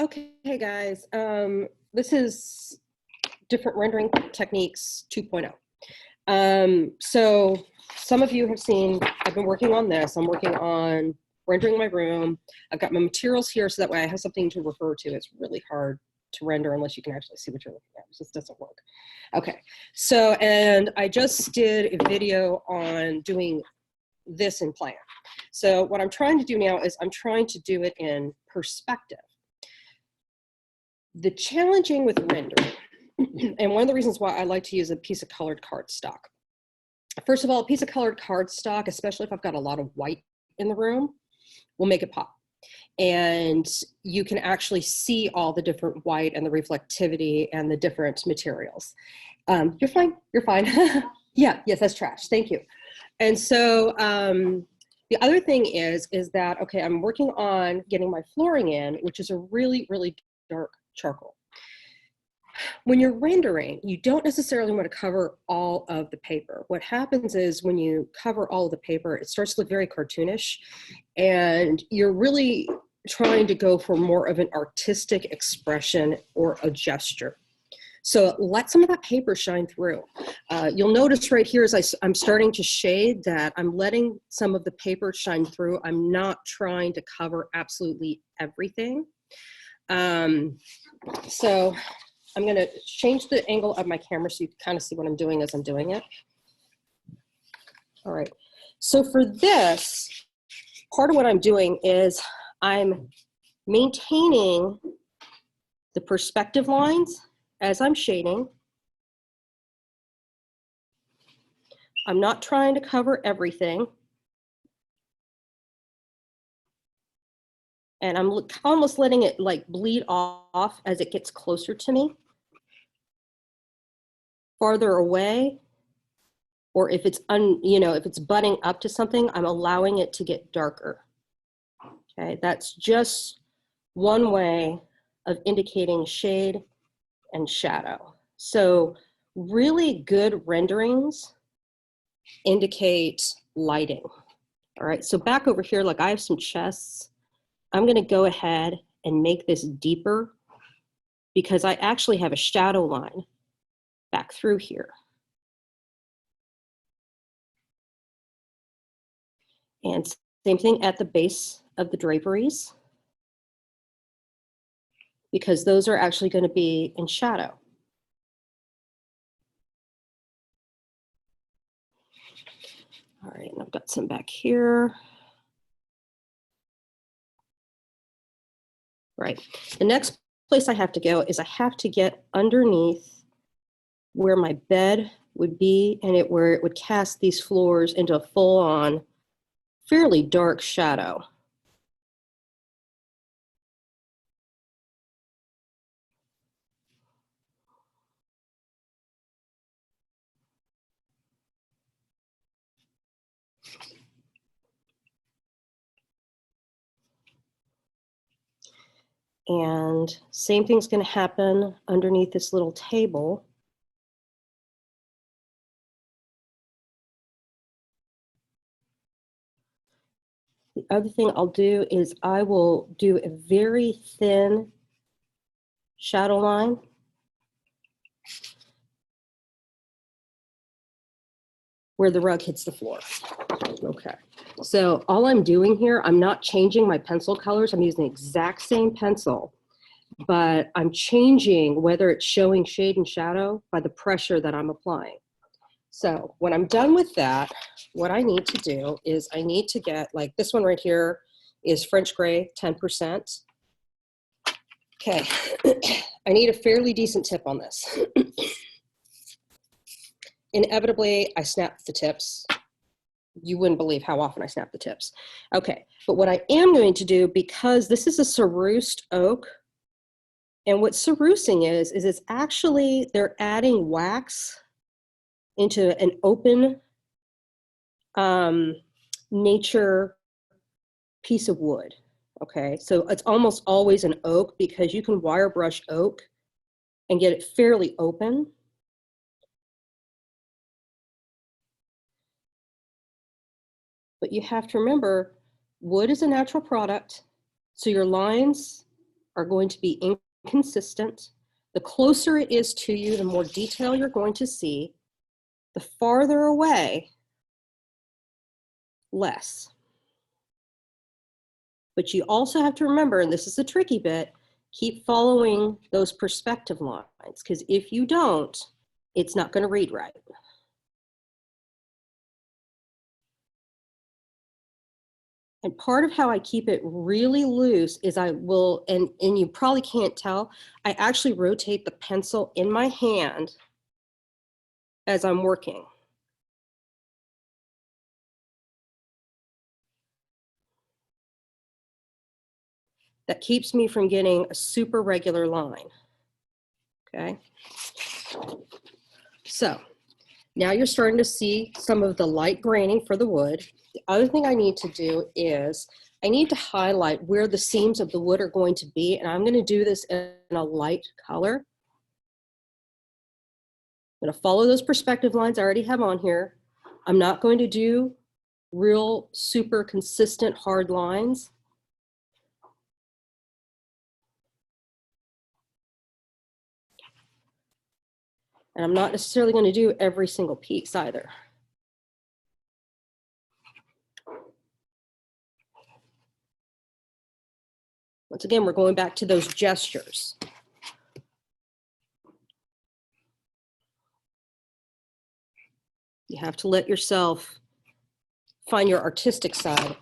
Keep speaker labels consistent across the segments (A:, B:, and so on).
A: Okay, guys, this is different rendering techniques 2.0. So some of you have seen, I've been working on this. I'm working on rendering my room. I've got my materials here so that way I have something to refer to. It's really hard to render unless you can actually see what you're looking at. This doesn't work. Okay, so, and I just did a video on doing this in plan. So what I'm trying to do now is I'm trying to do it in perspective. The challenging with rendering, and one of the reasons why I like to use a piece of colored cardstock. First of all, a piece of colored cardstock, especially if I've got a lot of white in the room, will make it pop. And you can actually see all the different white and the reflectivity and the different materials. You're fine, you're fine. Yeah, yes, that's trash, thank you. And so the other thing is that, okay, I'm working on getting my flooring in, which is a really, really dark charcoal. When you're rendering, you don't necessarily want to cover all of the paper. What happens is when you cover all of the paper, it starts to look very cartoonish, and you're really trying to go for more of an artistic expression or a gesture. So let some of that paper shine through. You'll notice right here as I'm starting to shade that I'm letting some of the paper shine through. I'm not trying to cover absolutely everything. So I'm gonna change the angle of my camera so you can kind of see what I'm doing as I'm doing it. All right, so for this, part of what I'm doing is I'm maintaining the perspective lines as I'm shading. I'm not trying to cover everything. And I'm almost letting it like bleed off as it gets closer to me. Farther away, or if it's if it's butting up to something, I'm allowing it to get darker. Okay, that's just one way of indicating shade and shadow. So really good renderings indicate lighting. All right, so back over here, like I have some chests. I'm gonna go ahead and make this deeper because I actually have a shadow line back through here. And same thing at the base of the draperies, because those are actually going to be in shadow. All right, and I've got some back here. Right, the next place I have to go is I have to get underneath where my bed would be and where it would cast these floors into a full-on, fairly dark shadow. And same thing's going to happen underneath this little table. The other thing I'll do is I will do a very thin shadow line where the rug hits the floor. Okay, so all I'm doing here, I'm not changing my pencil colors. I'm using the exact same pencil, but I'm changing whether it's showing shade and shadow by the pressure that I'm applying. So when I'm done with that, what I need to do is I need to get, like this one right here is French Gray 10%. Okay, I need a fairly decent tip on this. Inevitably, I snap the tips. You wouldn't believe how often I snap the tips. Okay, but what I am going to do, because this is a cerused oak, and what cerussing is it's actually, they're adding wax into an open nature piece of wood. Okay, so it's almost always an oak because you can wire brush oak and get it fairly open. But you have to remember, wood is a natural product, so your lines are going to be inconsistent. The closer it is to you, the more detail you're going to see. The farther away, less. But you also have to remember, and this is the tricky bit, keep following those perspective lines, because if you don't, it's not going to read right. And part of how I keep it really loose is I will, and you probably can't tell, I actually rotate the pencil in my hand as I'm working. That keeps me from getting a super regular line, okay? So now you're starting to see some of the light graining for the wood. The other thing I need to do is I need to highlight where the seams of the wood are going to be, and I'm going to do this in a light color. I'm going to follow those perspective lines I already have on here. I'm not going to do real super consistent hard lines. And I'm not necessarily going to do every single piece either. Once again, we're going back to those gestures. You have to let yourself find your artistic side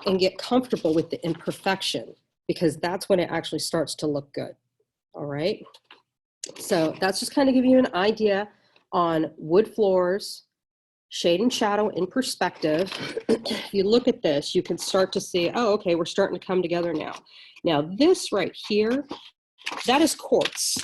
A: and get comfortable with the imperfection, because that's when it actually starts to look good. All right. So that's just kind of give you an idea on wood floors, shade and shadow in perspective. If you look at this, you can start to see, oh, okay, we're starting to come together now. Now this right here, that is quartz.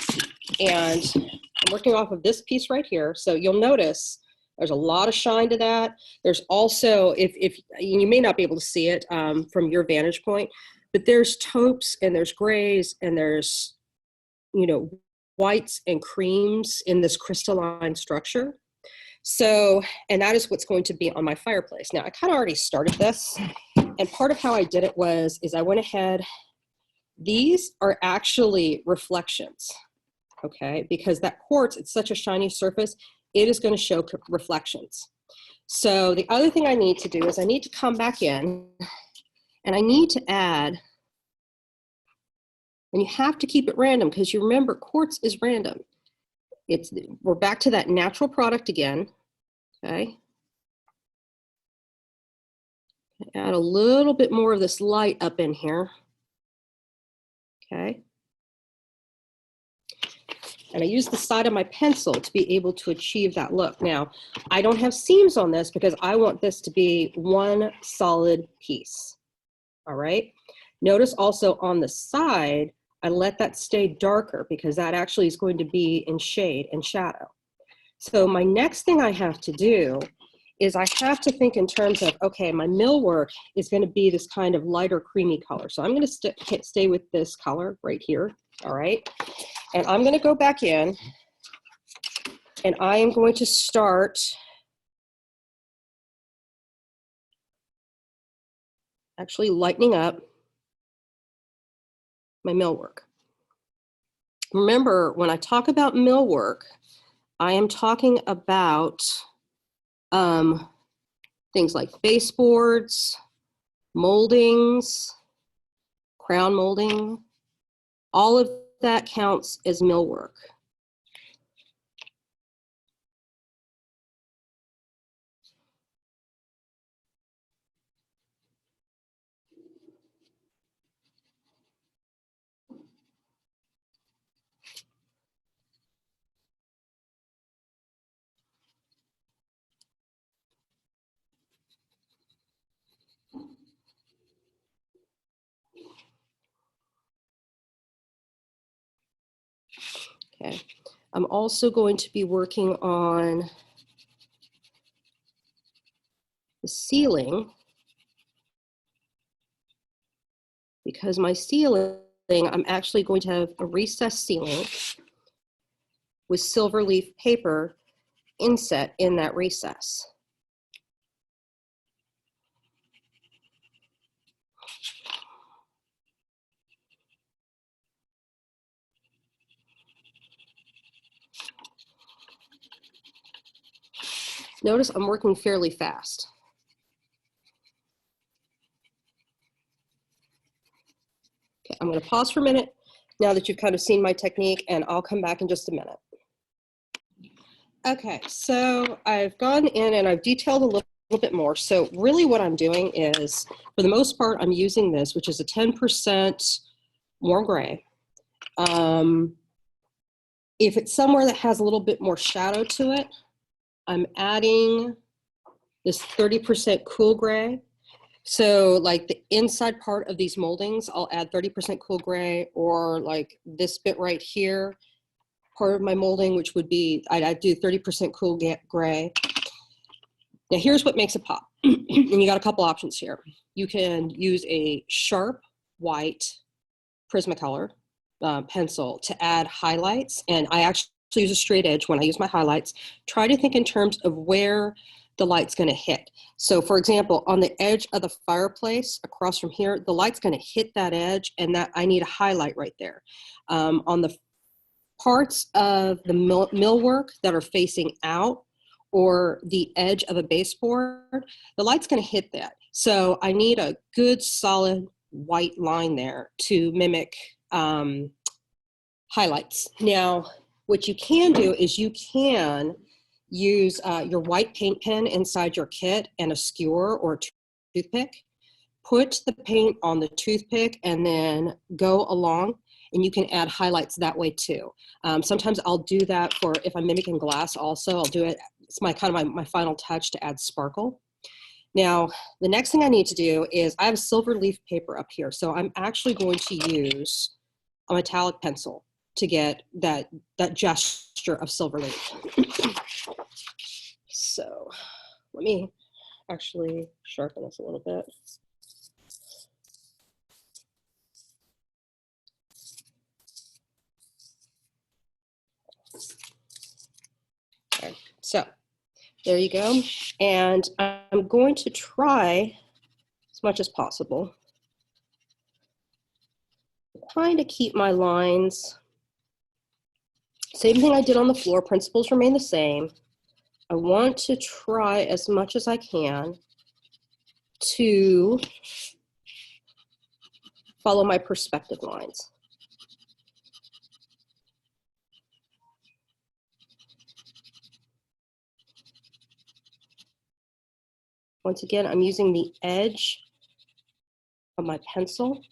A: And I'm working off of this piece right here. So you'll notice there's a lot of shine to that. There's also, if you may not be able to see it from your vantage point, but there's taupes and there's grays and there's, you know, whites and creams in this crystalline structure. So, and that is what's going to be on my fireplace. Now I kind of already started this, and part of how I did it is I went ahead, these are actually reflections, okay? Because that quartz, it's such a shiny surface, it is going to show reflections. So the other thing I need to do is I need to come back in and I need to add, and you have to keep it random because you remember quartz is random. We're back to that natural product again, okay? Add a little bit more of this light up in here, okay? And I use the side of my pencil to be able to achieve that look. Now, I don't have seams on this because I want this to be one solid piece, all right? Notice also on the side, I let that stay darker because that actually is going to be in shade and shadow. So my next thing I have to do is I have to think in terms of, okay, my millwork is going to be this kind of lighter creamy color. So I'm going to stay with this color right here, all right? And I'm going to go back in and I am going to start actually lightening up my millwork. Remember, when I talk about millwork, I am talking about things like baseboards, moldings, crown molding, all of that counts as millwork. Okay, I'm also going to be working on the ceiling, because my ceiling, I'm actually going to have a recessed ceiling with silver leaf paper inset in that recess. Notice I'm working fairly fast. Okay, I'm going to pause for a minute now that you've kind of seen my technique, and I'll come back in just a minute. Okay, so I've gone in and I've detailed a little bit more. So really what I'm doing is, for the most part, I'm using this, which is a 10% warm gray. If it's somewhere that has a little bit more shadow to it, I'm adding this 30% cool gray. So like the inside part of these moldings, I'll add 30% cool gray, or like this bit right here, part of my molding, which would be, I'd do 30% cool gray. Now here's what makes it pop. And you got a couple options here. You can use a sharp white Prismacolor pencil to add highlights. And I actually use a straight edge when I use my highlights. Try to think in terms of where the light's going to hit. So for example, on the edge of the fireplace across from here, the light's going to hit that edge, and that I need a highlight right there. On the parts of the millwork that are facing out, or the edge of a baseboard, the light's going to hit that. So I need a good solid white line there to mimic highlights. Now, what you can do is you can use your white paint pen inside your kit and a skewer or a toothpick. Put the paint on the toothpick and then go along, and you can add highlights that way too. Sometimes I'll do that for, if I'm mimicking glass also, I'll do it, it's my kind of my final touch to add sparkle. Now, the next thing I need to do is, I have silver leaf paper up here, so I'm actually going to use a metallic pencil to get that gesture of silver leaf. So let me actually sharpen this a little bit. Okay, so there you go. And I'm going to try as much as possible to kind of keep my lines. Same thing I did on the floor, principles remain the same. I want to try as much as I can to follow my perspective lines. Once again, I'm using the edge of my pencil.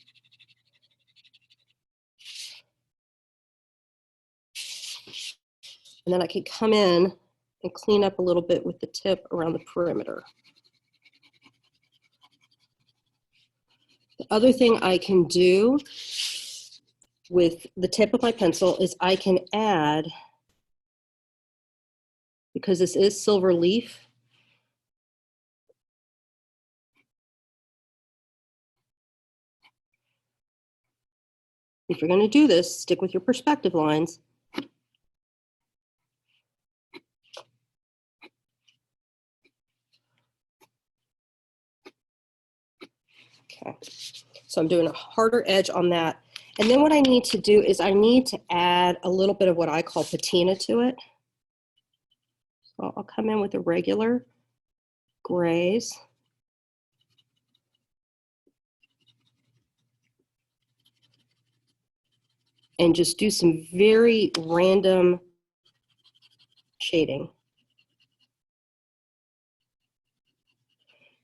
A: And then I can come in and clean up a little bit with the tip around the perimeter. The other thing I can do with the tip of my pencil is I can add, because this is silver leaf, if you're going to do this, stick with your perspective lines. Okay, so I'm doing a harder edge on that. And then what I need to do is I need to add a little bit of what I call patina to it. So I'll come in with the regular grays. And just do some very random shading.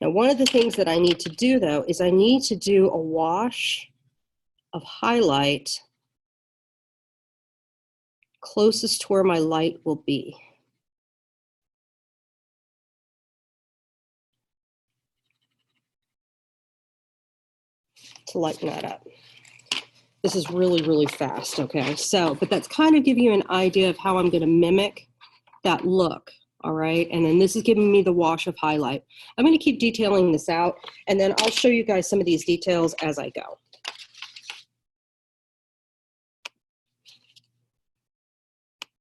A: Now, one of the things that I need to do, though, is I need to do a wash of highlight closest to where my light will be. To lighten that up. This is really, really fast, okay? So, but that's kind of giving you an idea of how I'm going to mimic that look. All right, and then this is giving me the wash of highlight. I'm going to keep detailing this out, and then I'll show you guys some of these details as I go.